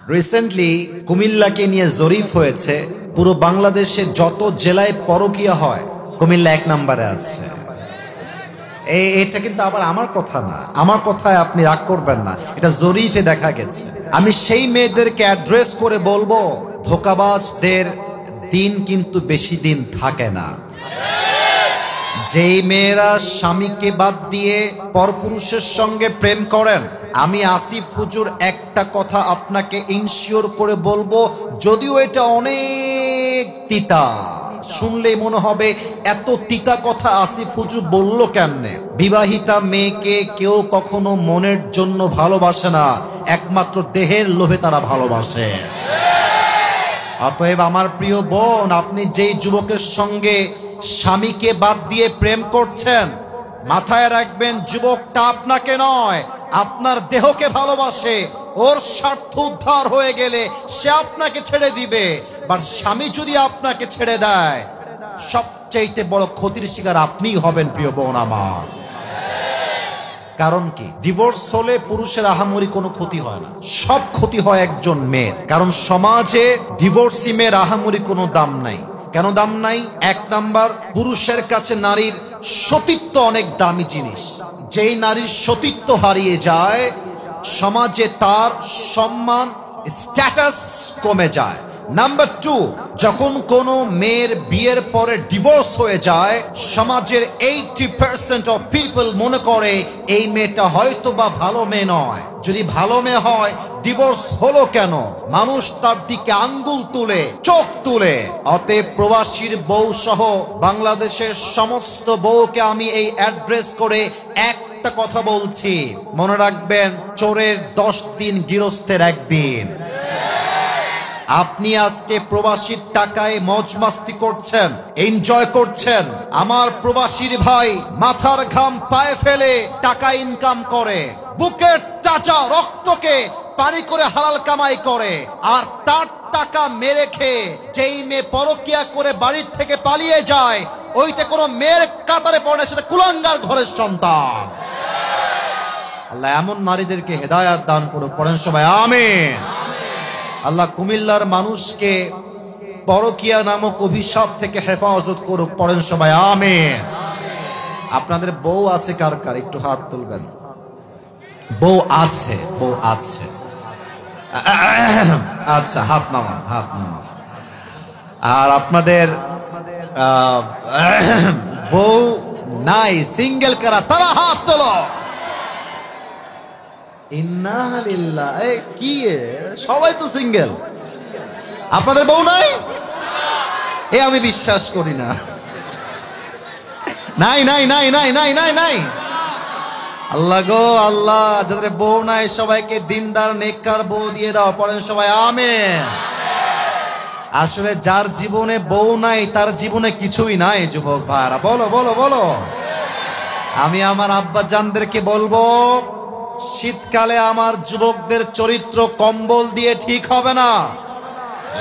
Recently কুমিল্লাকে নিয়ে জরিপ হয়েছে, পুরো বাংলাদেশে যত জেলায় পরকীয়া হয় কুমিল্লা 1 নম্বরে আছে। এটা কিন্তু আবার আমার কথা না, আমার কথায় আপনি রাগ করবেন না, এটা জরিপে দেখা গেছে। আমি সেই মেয়েদেরকে অ্যাড্রেস করে বলবো, ধোঁকাবাজদের দিন কিন্তু বেশি দিন থাকে না। যেই মেয়েরা স্বামীকে বাদ দিয়ে পরপুরুষের সঙ্গে প্রেম করেন, আমি আসিফ হুজুর একটা কথা আপনাকে ইনশিওর করে বলবো, যদিও এটা অনেক তিতা, শুনলেই মনে হবে এত তিতা কথা আসিফ হুজুর বলল কেমনে। বিবাহিতা মেয়েকে কেউ কখনো মনের জন্য ভালোবাসে না, একমাত্র দেহের লোভে তারা ভালোবাসে। অতএব আমার প্রিয় বোন, আপনি যেই যুবকের সঙ্গে স্বামীকে বাদ দিয়ে প্রেম করছেন, মাথায় রাখবেন যুবকটা আপনাকে নয়, আপনার দেহকে ভালোবাসে। ওর স্বার্থ উদ্ধার হয়ে গেলে সে আপনাকে ছেড়ে দিবে। বাট স্বামী যদি আপনাকে ছেড়ে দেয়, সবচাইতে বড় ক্ষতির শিকার আপনিই হবেন প্রিয় বোন আমার। কারণ কি, ডিভোর্স হলে পুরুষের আহামরি কোনো ক্ষতি হয় না, সব ক্ষতি হয় একজন মেয়ের। কারণ সমাজে ডিভোর্সি মেয়ের আহামরি কোনো দাম নাই। কেন দাম নাই? 1 নাম্বার, পুরুষের কাছে নারীর সতীত্ব অনেক দামি জিনিস। যেই নারীর সতীত্ব হারিয়ে যায়, সমাজে তার সম্মান, স্ট্যাটাস কমে যায়। নাম্বার 2, যখন কোনো মেয়ের বিয়ের পরে ডিভোর্স হয়ে যায়, সমাজের 80% অফ পিপল মনে করে এই মেয়েটা হয়তো বা ভালো মেয়ে নয়। যদি ভালো মেয়ে হয়, ডিভোর্স হলো কেন? মানুষ তার দিকে আঙ্গুল তুলে, চোখ তুলে। অতএব প্রবাসীর বউ সহ বাংলাদেশের সমস্ত বউকে আমি এই অ্যাড্রেস করে একটা কথা বলছি, মনে রাখবেন, চোরের 10 দিন, গৃহস্থের 1 দিন। আপনি আজকে প্রবাসীর টাকায় মজ মাস্তি করছেন, এনজয় করছেন। আমার প্রবাসীর ভাই মাথার ঘাম পায়ে ফেলে টাকা ইনকাম করে, বুকের তাজা রক্তকে পানি করে হালাল কামাই করে, আর তার টাকা মেরে খেয়ে যেই মেয়ে পরকিয়া করে বাড়ির থেকে পালিয়ে যায়, ওইটা কোনো মেয়ের কাতারে পড়ে, সেটা কুলাঙ্গার ঘরের সন্তান। আল্লাহ এমন নারীদেরকে হেদায়াত দান করুক, পড়েন সবাই আমিন। আল্লাহ কুমিল্লার মানুষকে পরকিয়া নামক অভিশাপ থেকে হেফাজত করুক, পড়েন সবাই আমিন। আপনাদের বউ আছে কার কার? একটু হাত তুলবেন। বউ আছে, বউ আছে, আচ্ছা হাত নামান, হাত নামান। আর আপনাদের বউ নাই, সিঙ্গেল কারা, তারা হাত তোলো। কি সবাই তো সিঙ্গেল, আপনাদের বউ নাই? এ আমি বিশ্বাস করি না। নাই নাই নাই নাই নাই নাই নাই। আল্লাহ গো আল্লাহ, যাদের বউ নাই সবাইকে দিনদার নেককার বউ দিয়ে দাও, পড়েন সবাই আমিন। আসলে যার জীবনে বউ নাই, তার জীবনে কিছুই নাই যুবক ভাইরা, বলো বলো বলো। আমি আমার আব্বা জানদেরকে বলবো, শীতকালে আমার যুবকদের চরিত্র কম্বল দিয়ে ঠিক হবে না,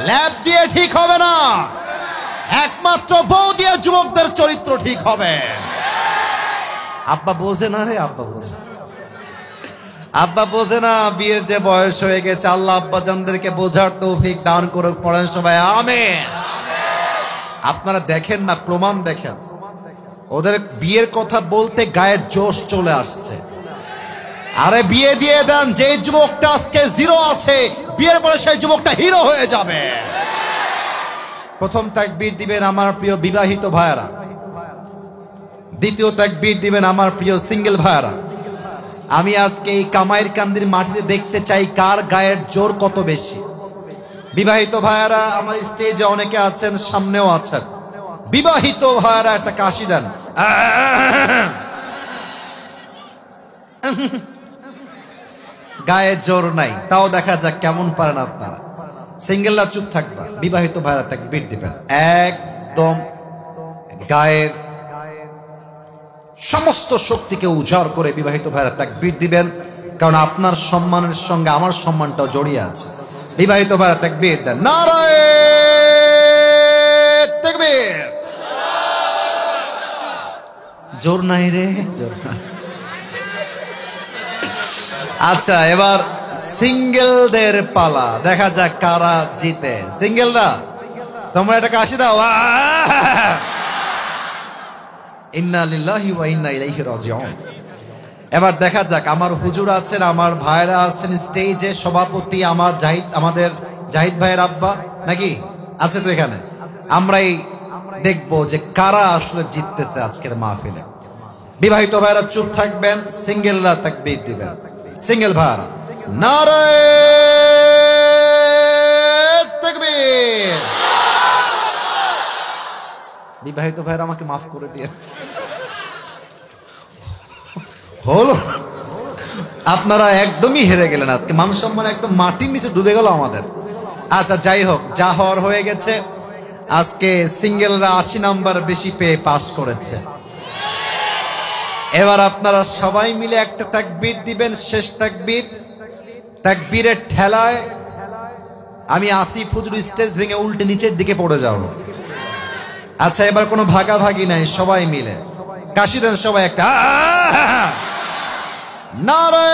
ল্যাপ দিয়ে ঠিক হবে না, একমাত্র বউ দিয়ে যুবকদের চরিত্র ঠিক হবে। আব্বা বোঝে না রে, আব্বা বোঝে, আব্বা বোঝে না। বিয়ের যে বয়স হয়ে গেছে, আল্লাহ আব্বা জানদেরকে বোঝার তৌফিক দান করুক, পড়েন সবাই আমিন। আপনারা দেখেন না, প্রমাণ দেখেন, ওদের বিয়ের কথা বলতে গায়ের জোশ চলে আসছে। আরে বিয়ে দিয়ে দেন, যে যুবকটা আজকে 0 আছে, বিয়ের পরে সেই যুবকটা হিরো হয়ে যাবে। প্রথম তাকবীর দিবেন আমার প্রিয় বিবাহিত ভাইয়ারা, দ্বিতীয় তাকবীর দিবেন আমার প্রিয় সিঙ্গেল ভাইয়ারা। আমি আজকে এই কামাইর কান্দির মাটিতে দেখতে চাই কার গায়ের জোর কত বেশি। বিবাহিত ভাইয়ারা আমার স্টেজে অনেকে আছেন, সামনেও আছেন। বিবাহিত ভাইয়ারা একটা কাশি দেন। গায়ে জোর নাই, তাও দেখা যাক কেমন পারেন আপনারা। সিঙ্গেলরা চুপ থাকবা, বিবাহিত ভাইরা তাকবীর দিবেন। একদম গায়ের সমস্ত শক্তিকে উজাড় করে বিবাহিত ভাইরা তাকবীর দিবেন, কারণ আপনার সম্মানের সঙ্গে আমার সম্মানটাও জড়িয়ে আছে। বিবাহিত ভাইরা তাকবীর দেন, নারায়ে তাকবীর। জোর নাই রে, জোর নাই। আচ্ছা, এবার সিঙ্গেলদের পালা, দেখা যাক কারা জিতে। সিঙ্গেলরা তোমরা এটাকে হাসি দাও। ইন্না লিল্লাহি ওয়া ইন্না ইলাইহি রাজিউন। এবার দেখা যাক, আমার হুজুর আছেন, আমার ভাইরা আছেন স্টেজে, সভাপতি আমাদের জাহিদ ভাইয়ের আব্বা নাকি আছে তো এখানে। আমরাই দেখবো যে কারা আসলে জিততেছে আজকের মাহফিলে। বিবাহিত ভাইরা চুপ থাকবেন, সিঙ্গেলরা তাকবীর দিবেন। সিঙ্গেল ভাইরা নারে তাকবীর। বিবাহিত ভাইরা আমাকে মাফ করে দিয়ে হলো, আপনারা একদমই হেরে গেলেন আজকে, মান সম্মান একদম মাটির নিচে ডুবে গেল আমাদের। আচ্ছা যাই হোক, যা হওয়ার হয়ে গেছে। আজকে সিঙ্গেলরা 80 নাম্বার বেশি পেয়ে পাস করেছে। এবার আপনারা সবাই মিলে একটা তাকবীর দিবেন, শেষ তাকবীর। তাকবীরের ঠেলায় আমি আসিফ হুজুর স্টেজ ভেঙে উল্টে নিচের দিকে পড়ে যাব। আচ্ছা এবার কোনো ভাগাভাগি নাই, সবাই মিলে কাশি দেন সবাই একটা নারে